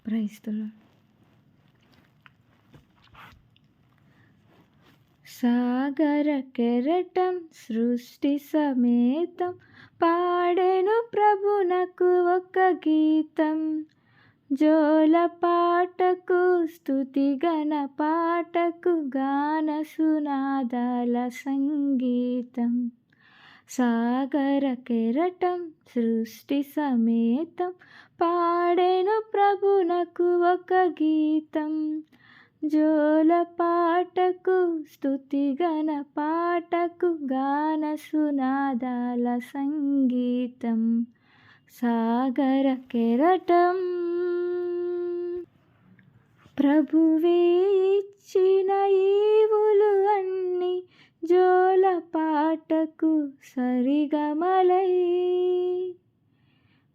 Praise the lord. సాగర కెరటం సృష్టి సమేతం పాడెను ప్రభునకు ఒక గీతం. జోల పాటకు స్తుతి గణ పాటకు గాన సునాదాల సంగీతం. సాగర కెరటం సృష్టి సమేతం పాడెను ప్రభునకు ఒక గీతం. జోల పాటకు స్తుతి గణ పాటకు గాన సునాదాల సంగీతం. సాగర కెరటం ప్రభువే ఇచ్చిన ఈవులు అన్ని జోల పాటకు సరిగమలై.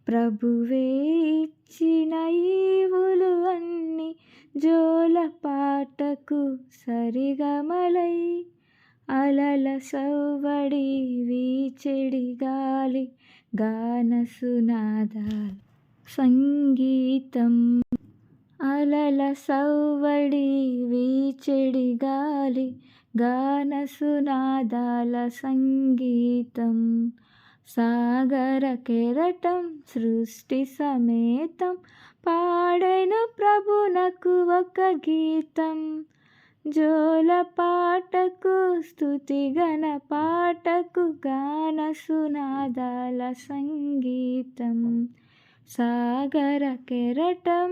ప్రభువే ఇచ్చిన ఈవులు అన్ని జోల పాటకు సరిగమలై. అలల సవ్వడి వీచెడి గాలి గాన సునాదాల సంగీతం. అలల సవ్వడి వీచెడి గాలి గాన సునాదాల సంగీతం. సాగర కెరటం సృష్టి సమేతం పాడెను ప్రభునకు ఒక గీతం. జోల పాటకు స్తుతి గణ పాటకు గాన సునాదాల సంగీతం. సాగర కెరటం